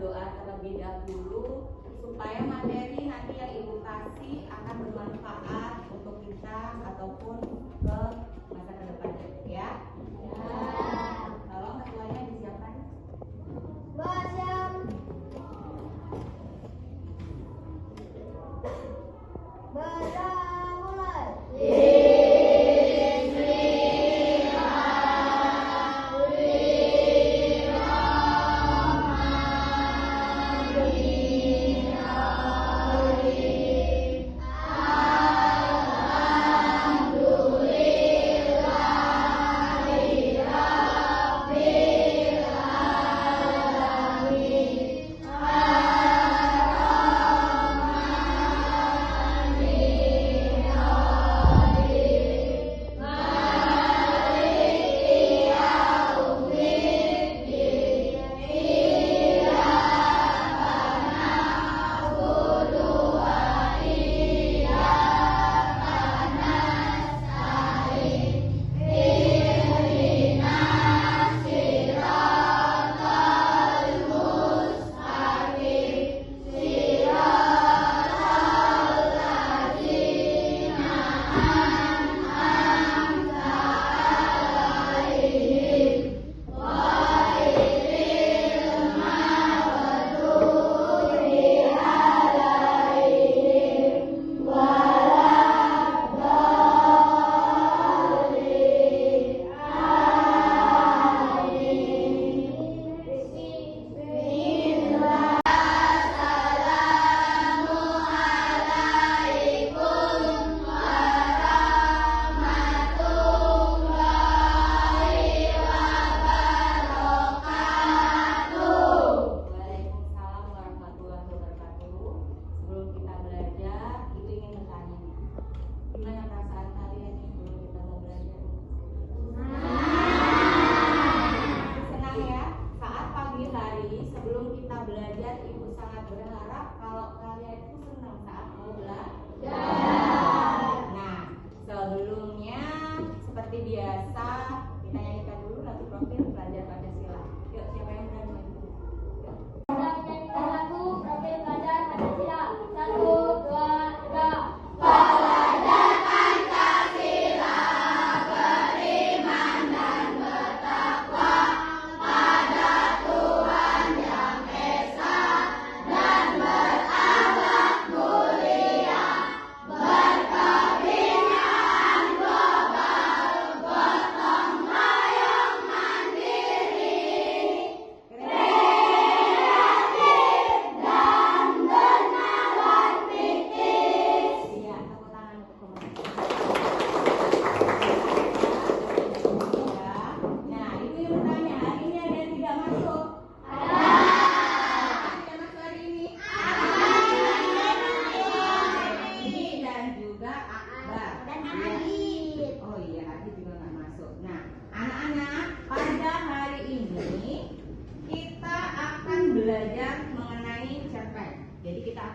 berdoa terlebih dahulu supaya materi nanti yang Ibu kasih akan bermanfaat untuk kita ataupun ke masa ke depannya, ya. Tolong ketuanya disiapkan.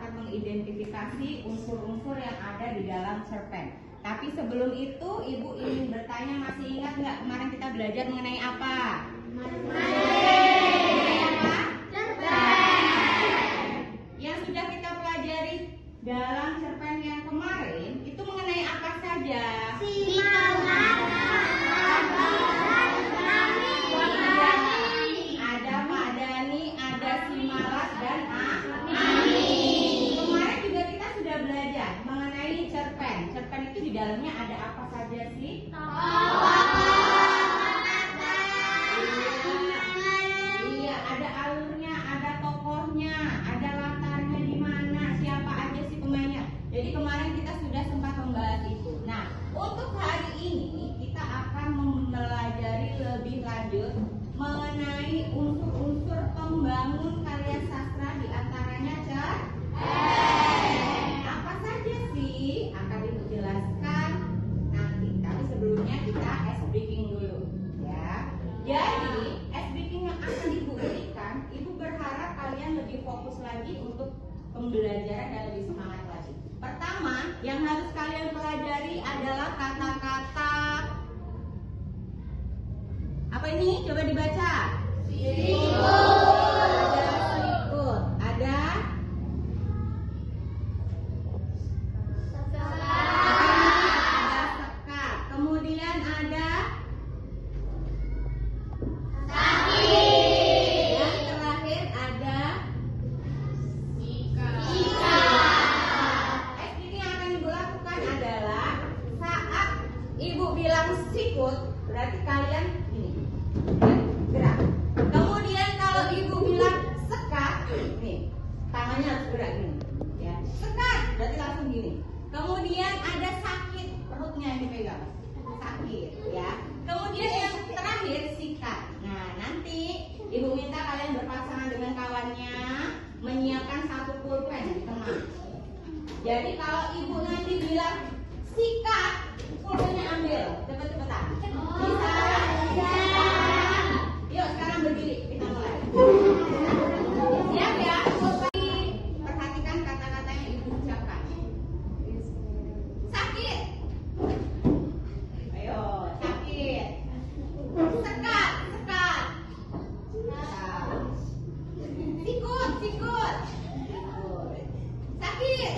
Mengidentifikasi unsur-unsur yang ada di dalam cerpen. Tapi sebelum itu, Ibu ingin bertanya, masih ingat nggak kemarin kita belajar mengenai apa? Mengenai apa? Cerpen. Yang sudah kita pelajari dalam cerpen yang kemarin itu mengenai apa saja? Ada Pak Dani, ada Simalas dan Ani. Belajar mengenai cerpen. Cerpen itu di dalamnya ada apa saja sih? Iya, ada alurnya, ada tokohnya, ada latarnya di mana, siapa aja sih pemainnya. Jadi kemarin kita sudah sempat membahas itu. Nah, untuk hari ini kita akan mempelajari lebih lanjut mengenai unsur-unsur pembangun karya sastra, di antaranya cerpen. Akan Ibu jelaskan nanti. Tapi sebelumnya kita ice breaking dulu, ya. Jadi ice breaking yang akan Ibu berikan, Ibu berharap kalian lebih fokus lagi untuk pembelajaran dan lebih semangat lagi. Pertama, yang harus kalian pelajari adalah kata-kata apa ini? Coba dibaca. Siklus. Kemudian ada sakit, perutnya yang dipegang. Sakit ya. Kemudian yang terakhir sikat. Nah, nanti Ibu minta kalian berpasangan dengan kawannya menyiapkan satu pulpen di tengah. Jadi kalau Ibu nanti bilang sikat, pulpennya ambil. Cepet-cepetan. Bisa? Bisa. Yuk sekarang berdiri, kita mulai. Siap ya? Perhatikan kata-kata yang Ibu ucapkan. Sakit. Ayo, sakit. Sekat, sekat. Sikut, sikut. Sakit.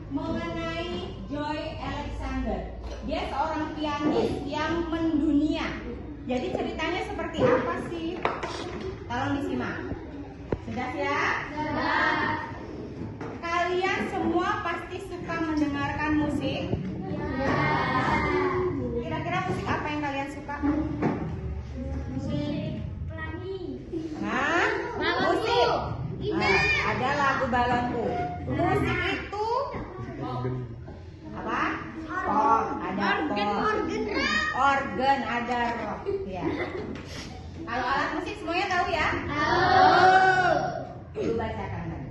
Mengenai Joy Alexander. Dia seorang pianis yang mendunia. Jadi ceritanya seperti apa sih? Tolong disimak. Sudah siap? Sudah. Kalian semua pasti suka mendengarkan musik? Ya. Kira-kira musik apa yang kalian suka? Musik pelangi. Hah? Musik. Nah, ada lagu balonku. Musik itu apa? Pop, ada organ, ada rock ya. Kalau alat musik semuanya tahu ya? Tahu. Ibu bacakan tadi.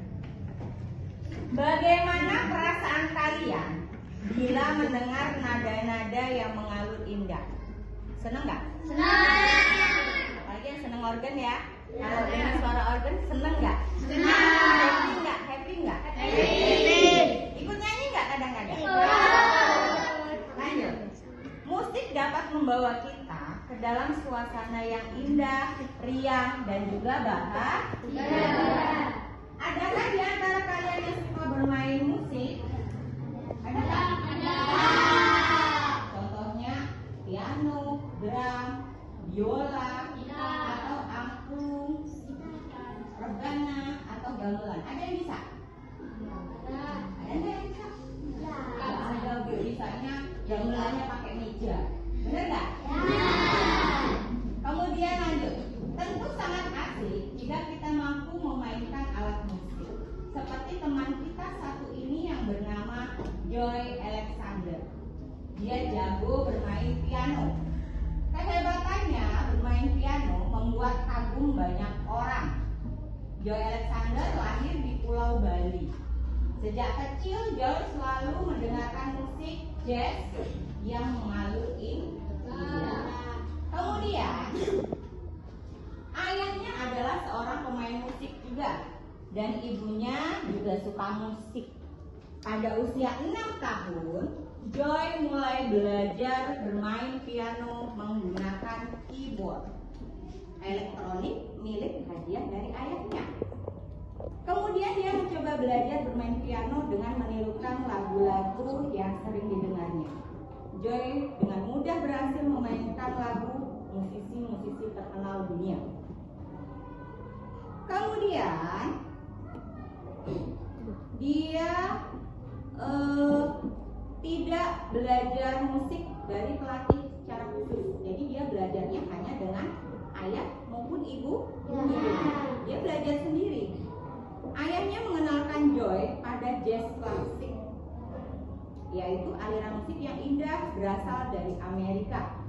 Bagaimana perasaan kalian bila mendengar nada-nada yang mengalun indah? Seneng nggak? Senang. Apalagi yang seneng organ ya. Kalau dengar suara organ seneng nggak? Senang. Happy nggak? Happy nggak? Happy. Ikut nyanyi nggak kadang-kadang? Lanjut. Musik dapat membawa kita ke dalam suasana yang indah, riang, dan juga bahagia. Adakah di antara kalian yang suka bermain musik? Ada? Contohnya piano, drum, biola, atau angklung, rebana, atau gamelan. Ada yang bisa? Ada yang bisa? Kalau ada bisanya gamelannya pakai meja, bener nggak? Kemudian lanjut. Tentu sangat asik jika kita mampu memainkan alat musik seperti teman kita satu ini yang bernama Joy Alexander. Dia jago bermain piano. Kehebatannya bermain piano membuat kagum banyak orang. Joy Alexander lahir di Pulau Bali. Sejak kecil Joy selalu mendengarkan musik jazz yang mengalun indah. Kemudian ayahnya adalah seorang pemain musik juga dan ibunya juga suka musik. Pada usia 6 tahun, Joy mulai belajar bermain piano menggunakan keyboard elektronik milik hadiah dari ayahnya. Kemudian dia mencoba belajar bermain piano dengan menirukan lagu-lagu yang sering didengarnya. Joy dengan mudah berhasil memainkan lagu musisi-musisi terkenal dunia. Kemudian musik yang indah berasal dari Amerika.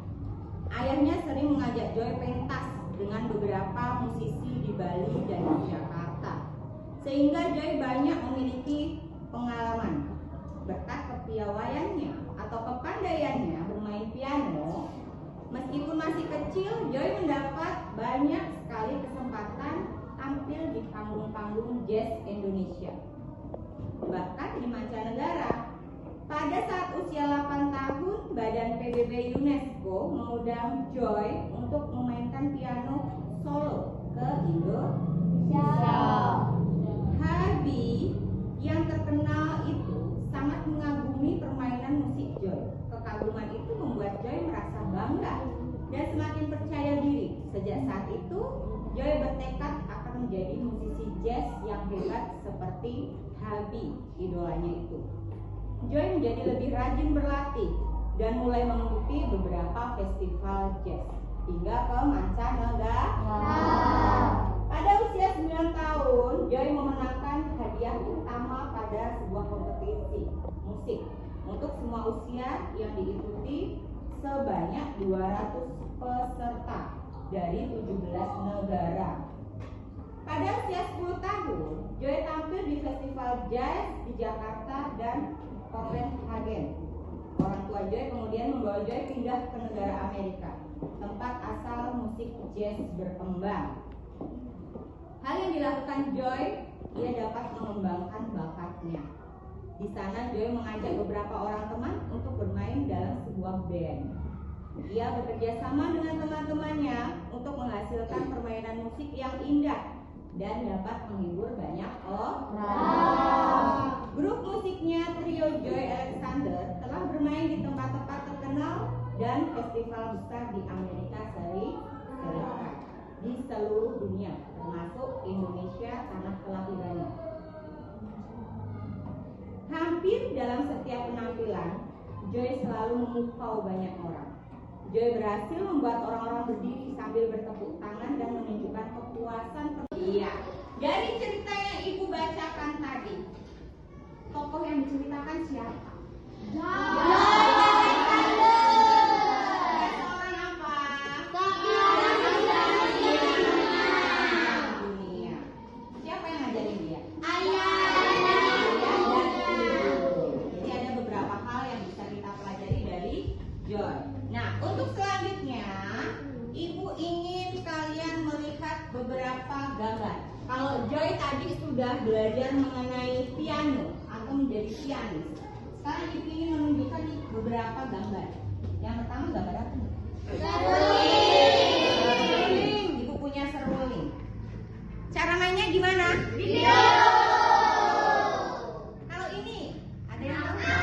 Ayahnya sering mengajak Joy pentas dengan beberapa musisi di Bali dan di Jakarta, sehingga Joy banyak memiliki pengalaman. Berkat kepiawaiannya atau kepandaiannya bermain piano, meskipun masih kecil, Joy mendapat banyak sekali kesempatan tampil di panggung-panggung jazz Indonesia, bahkan di mancanegara. Pada saat usia 8 tahun, Badan PBB UNESCO mengundang Joy untuk memainkan piano solo ke Indonesia. Harvey yang terkenal itu sangat mengagumi permainan musik Joy. Kekaguman itu membuat Joy merasa bangga dan semakin percaya diri. Sejak saat itu, Joy bertekad akan menjadi musisi jazz yang hebat seperti Harvey, idolanya itu. Joy menjadi lebih rajin berlatih dan mulai mengikuti beberapa festival jazz hingga ke mancanegara. Pada usia 9 tahun, Joy memenangkan hadiah utama pada sebuah kompetisi musik untuk semua usia yang diikuti sebanyak 200 peserta dari 17 negara. Pada usia 10 tahun, Joy tampil di festival jazz di Jakarta dan Copenhagen. Orang tua Joy kemudian membawa Joy pindah ke negara Amerika, tempat asal musik jazz berkembang. Hal yang dilakukan Joy, ia dapat mengembangkan bakatnya. Di sana Joy mengajak beberapa orang teman untuk bermain dalam sebuah band. Ia bekerja sama dengan teman-temannya untuk menghasilkan permainan musik yang indah dan dapat menghibur banyak orang. Grup musiknya Trio Joy Alexander telah bermain di tempat-tempat terkenal dan festival besar di Amerika Serikat, di seluruh dunia, termasuk Indonesia, tanah kelahirannya. Hampir dalam setiap penampilan, Joy selalu memukau banyak orang. Joy berhasil membuat orang-orang berdiri sambil bertepuk tangan dan menunjukkan kepuasan. Iya, dari cerita yang Ibu bacakan tadi, tokoh yang diceritakan siapa? Seorang apa? Dunia. Siapa yang ngajarin dia? Ayah dan ibu. Jadi ada beberapa hal yang bisa kita pelajari dari Joy. Nah, untuk selanjutnya, Ibu ingin kalian melihat beberapa gambar. Kalau Joy tadi sudah belajar mengenai piano atau menjadi pianis, sekarang Ibu ingin menunjukkan beberapa gambar. Yang pertama gambar apa? Seruling. Ibu punya seruling. Cara mainnya gimana? Kalau ini, ada yang tahu?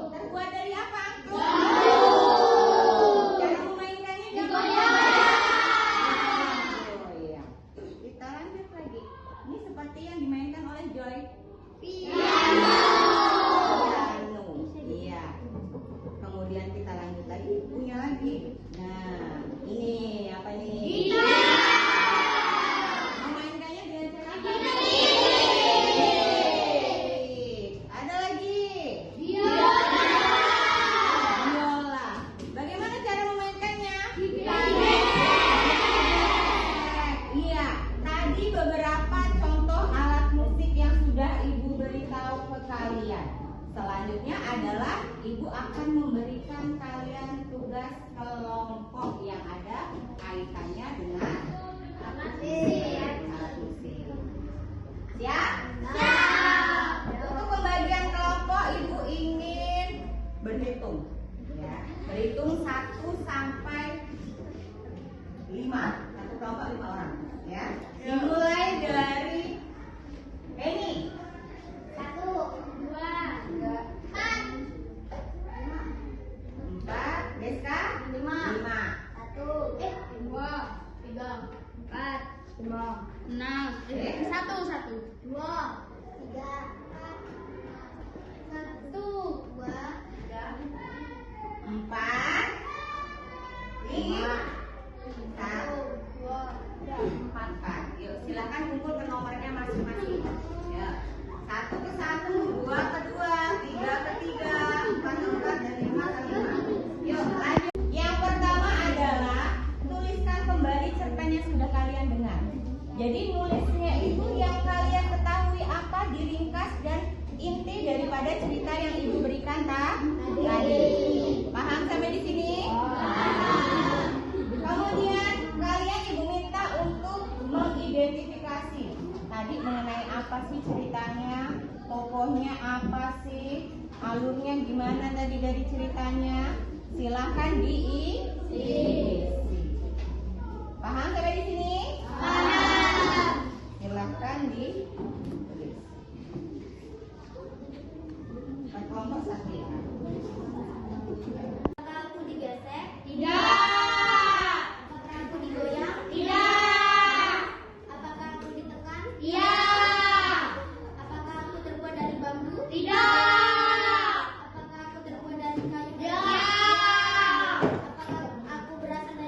Terbuat dari apa? Cara memainkannya gimana? Oh iya. Kita lanjut lagi. Ini seperti yang dimainkan oleh Joy. Piano. Iya. Kemudian kita lanjut lagi, punya lagi. Nah, ini apa nih? Memainkannya dengan cara apa? Ada lagi. Biola. Bagaimana cara memainkannya? Iya, tadi beberapa contoh alat musik yang sudah Ibu beritahu ke kalian. Selanjutnya adalah Ibu akan memberikan kalian tugas kelompok yang ada kaitannya dengan alat musik. Siap? Untuk pembagian kelompok Ibu ingin berhitung. Ya, berhitung 1 sampai 5. Satu kelompok 5 orang. Ya. Dimulai dari Penny. 1, 2, 3, 4. Deska. 5. 4. 4. Yuk, silakan kumpul ke nomornya masing-masing. Ya. 1 ke 1, 2 ke 2, 3 ke 3, Jadi nulisnya itu yang kalian ketahui apa, diringkas dan inti daripada cerita yang ibu berikan tadi. Paham sampai di sini? Kemudian kalian ibu minta untuk mengidentifikasi tadi mengenai apa sih ceritanya, tokohnya apa sih, alurnya gimana tadi dari ceritanya. Silahkan diisi. Paham sampai di sini? Paham. Silahkan ditulis. Kelompok 1 ya. Apakah aku digesek? Tidak. Apakah aku digoyang? Tidak. Apakah aku ditekan? Iya. Apakah aku terbuat dari bambu? Tidak. Apakah aku terbuat dari kayu? Iya. Apakah aku berasal dari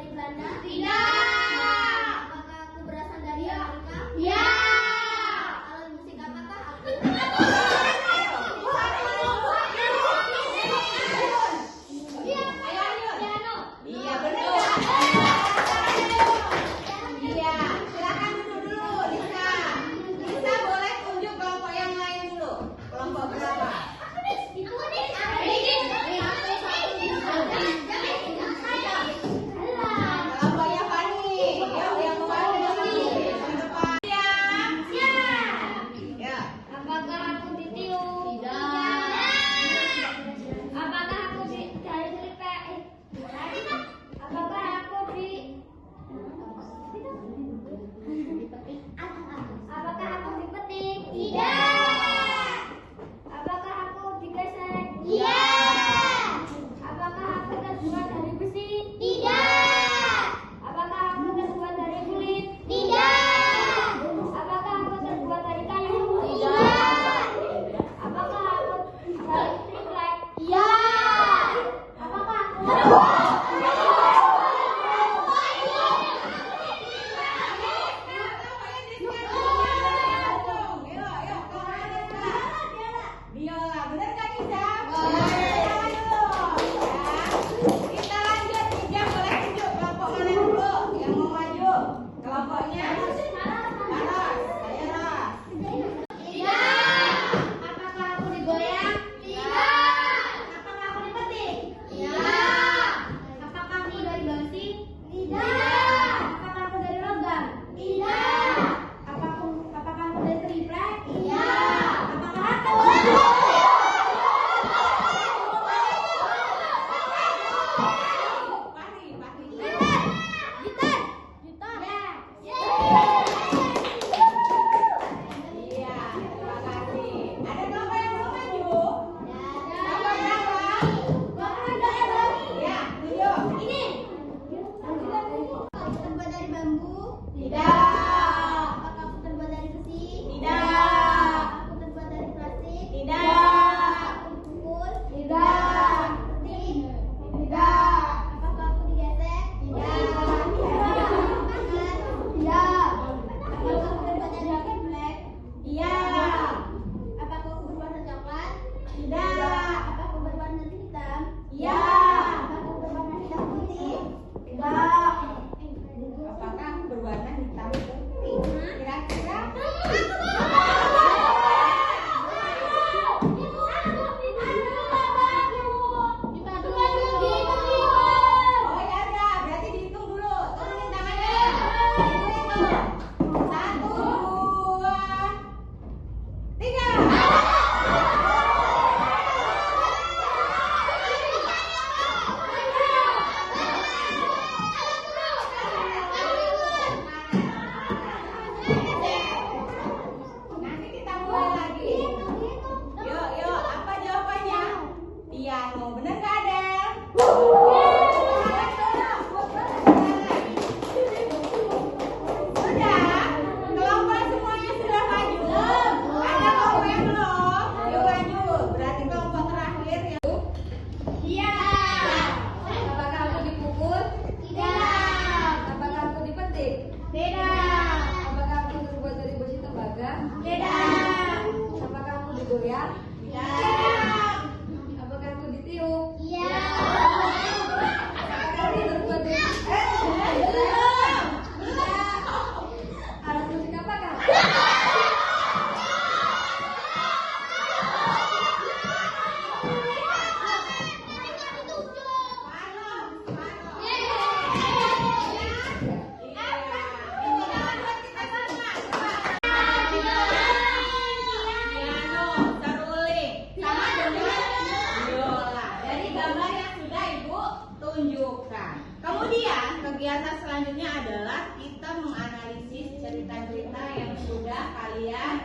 Kemudian kegiatan selanjutnya adalah kita menganalisis cerita-cerita yang sudah kalian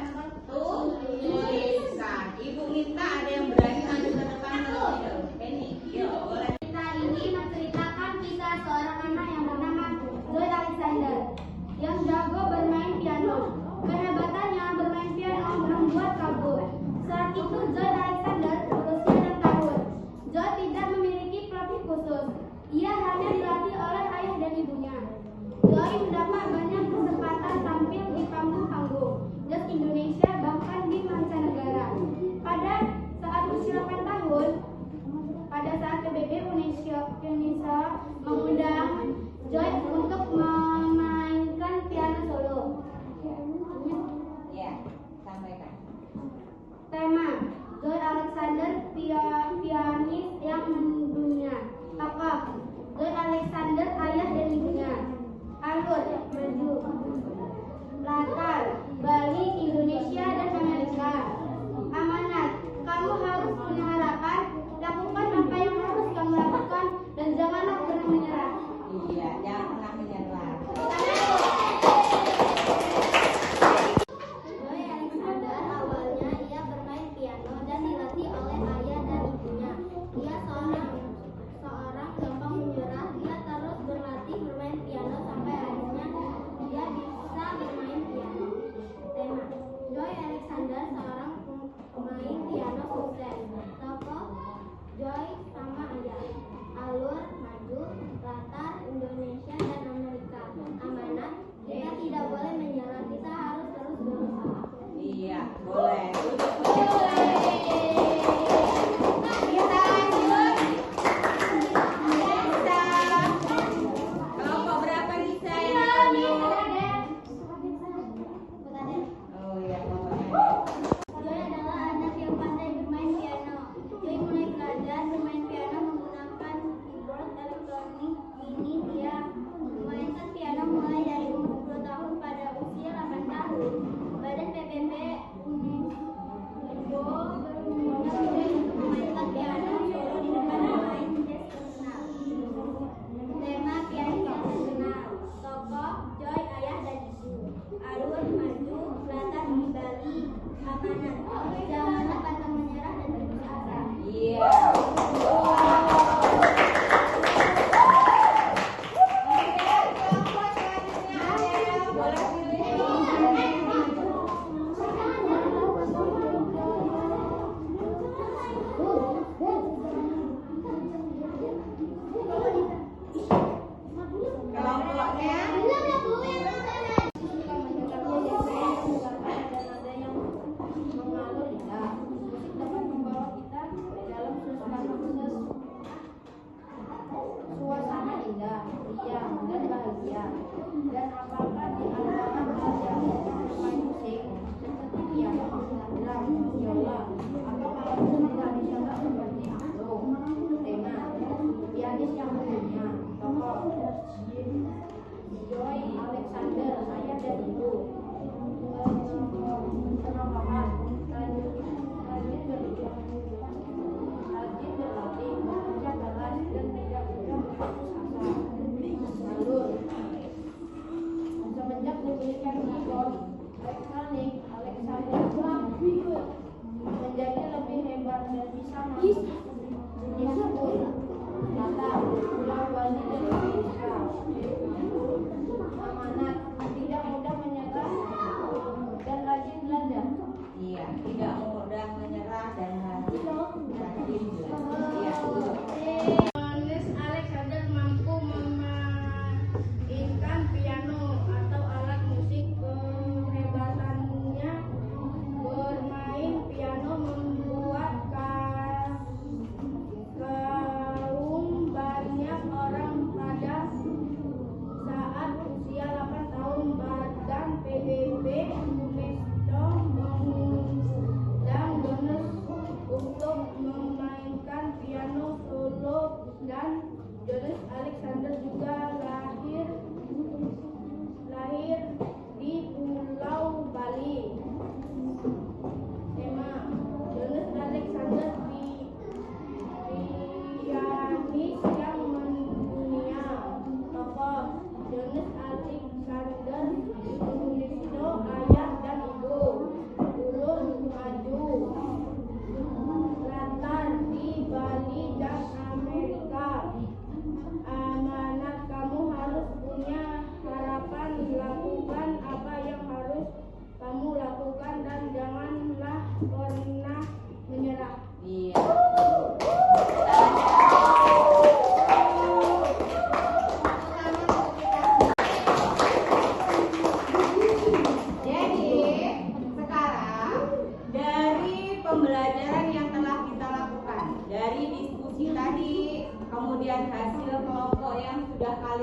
tuliskan. Ibu minta ada yang berani maju ke depan terlebih dahulu. Penny, yuk boleh. Cerita ini menceritakan kisah seorang anak yang bernama Joy Alexander yang jago bermain piano. Kehebatannya bermain piano membuat kagum. Saat itu Joy Alexander berusia 6 tahun. Joy tidak memiliki pelatih khusus. Ia hanya dilatih oleh ayah dan ibunya. Joy mendapat banyak kesempatan tampil di panggung-panggung jazz Indonesia bahkan di mancanegara. Pada saat usia 8 tahun, pada saat PBB Indonesia mengundang Joy untuk memainkan piano solo. Ya, sampaikan. Tema Joy Alexander, pianis yang mendunia. Tokoh Joy Alexander, ayah dan ibunya. Alur maju. Latar Bali, Indonesia dan Amerika. Amanat, kamu harus punya harapan. Lakukan apa yang harus kamu lakukan dan janganlah pernah menyerah. Iya, jangan pernah menyerah. Joy Alexander awalnya ia bermain piano dan dilatih oleh ayah dan ibunya. Ia seorang gampang menyerah. Ia terus berlatih bermain piano sampai akhirnya dia bisa bermain piano. Tema Joy Alexander, seorang pemain piano sukses. Tokoh Joy sama ayah. Alur maju. Latar Indonesia dan Amerika. Amanat, kita tidak boleh menyerah. Kita harus terus berusaha. Iya, boleh. Kelompok berapa Nisa yang ditunjuk? Oh iya, kelompoknya. Joy adalah anak yang pandai bermain piano. Joy mulai belajar bermain piano menggunakan keyboard elektronik. Kini dia memainkan piano mulai dari umur 10 tahun pada usia 8 tahun. Badan PBB Unesco mengundang Joy untuk memainkan piano solo di depan pemain jazz terkenal. Tema pianis yang terkenal. Tokoh Joy, ayah dan ibu. Alur maju. Latar di Bali. Amanat, janganlah pantang menyerah dan berusaha. Iya. Kelompok selanjutnya ada yang boleh pilih. Kelompoknya. Suasana indah, riang dan bahagia. Dan apakah di antara belajar bermain musik seperti piano, drum, viola, atau kalau musik tradisional seperti angklung. Tema pianis yang mendunia. Tokoh Joy Alexander, ayah dan ibu. Penambahan rajin berlatih, bekerja keras dan tidak mudah berputus asa. Alur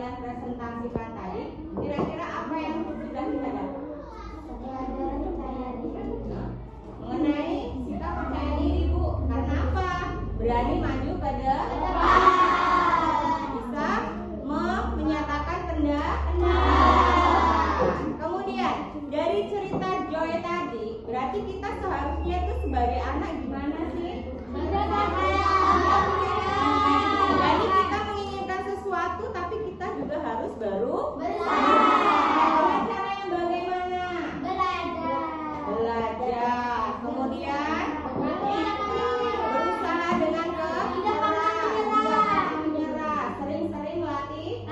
kalian presentasikan tadi, kira-kira apa yang sudah kita dapat? Mengenai sikap percaya diri, Bu. Karena apa? Berani maju pada bisa menyatakan pendapat. Kemudian dari cerita Joy tadi, berarti kita seharusnya itu sebagai anak gimana sih? Jadi kita menginginkan sesuatu, tapi kita juga harus dengan cara yang bagaimana? Belajar. Kemudian berusaha dengan tidak menyerah. Sering-sering latih.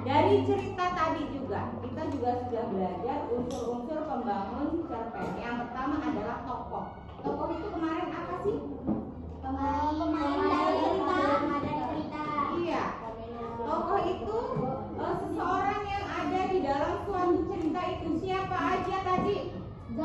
Dari cerita tadi juga, kita juga sudah belajar unsur-unsur pembangun cerpen. Yang pertama adalah tokoh. Tokoh itu kemarin apa sih? Iya. Tokoh itu seseorang yang ada di dalam suatu cerita itu. Siapa aja tadi? Joy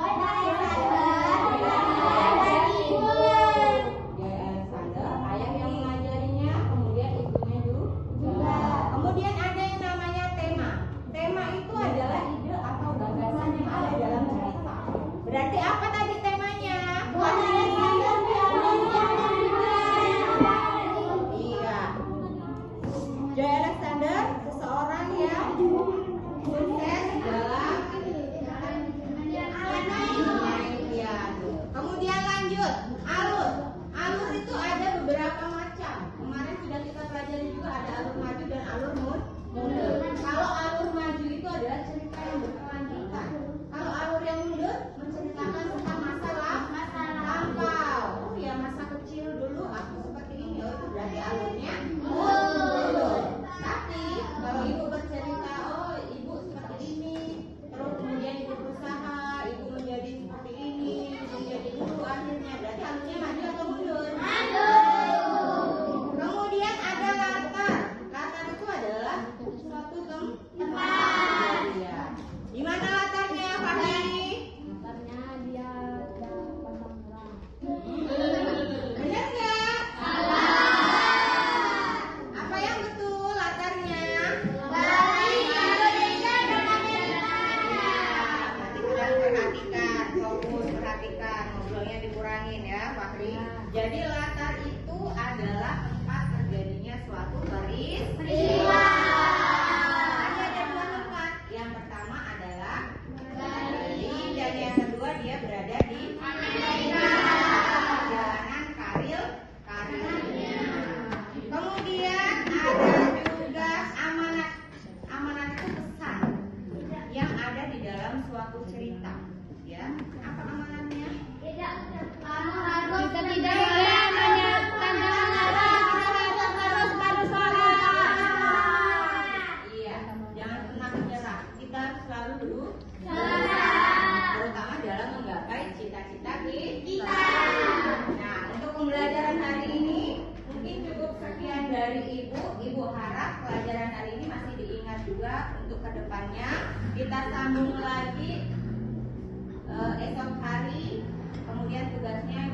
Alexander, ayah yang mengajarinya, kemudian ibunya juga. Kemudian ada yang namanya tema. Tema itu adalah ide atau gagasan yang ada dalam cerita. Berarti apa tadi temanya? Iya. Joy Alexander, seseorang yang sukses dalam main piano. Kemudian lanjut, alur. Alur itu ada beberapa macam. Kemarin sudah kita pelajari juga ada alur maju dan alur mundur. Kalau alur maju itu adalah cerita yang berkelanjutan. Kalau alur yang mundur menceritakan tentang masalah lampau. Oh ya, masa kecil dulu aku seperti ini. Oh, itu berarti alurnya mundur. Tapi kalau ibu bercerita, oh ibu seperti ini, terus kemudian ibu berusaha, ibu menjadi seperti ini, ibu menjadi guru akhirnya, berarti alurnya maju atau mundur? Kemudian ada latar. Latar itu adalah suatu tempat. Ya. Di mana latarnya, Fahri? Benar nggak? Apa yang betul latarnya? Perhatikan, fokus, perhatikan, ngobrolnya dikurangin ya, Fahri. Jadi latar itu adalah tempat terjadinya suatu peristiwa. Hanya ada dua tempat. Yang pertama adalah Bali, dan yang kedua dia berada di perjalanan karirnya. Kemudian ada juga amanat. Amanat itu pesan yang ada di dalam suatu cerita. Ya, apa amanatnya? Kita tidak boleh menyatakan Iya, jangan pernah menyerah. Kita harus selalu terutama dalam menggapai cita-cita kita. Nah, untuk pembelajaran hari ini mungkin cukup sekian dari Ibu. Ibu harap pelajaran hari ini masih diingat juga untuk kedepannya. Kita sambung lagi esok hari. Kemudian tugasnya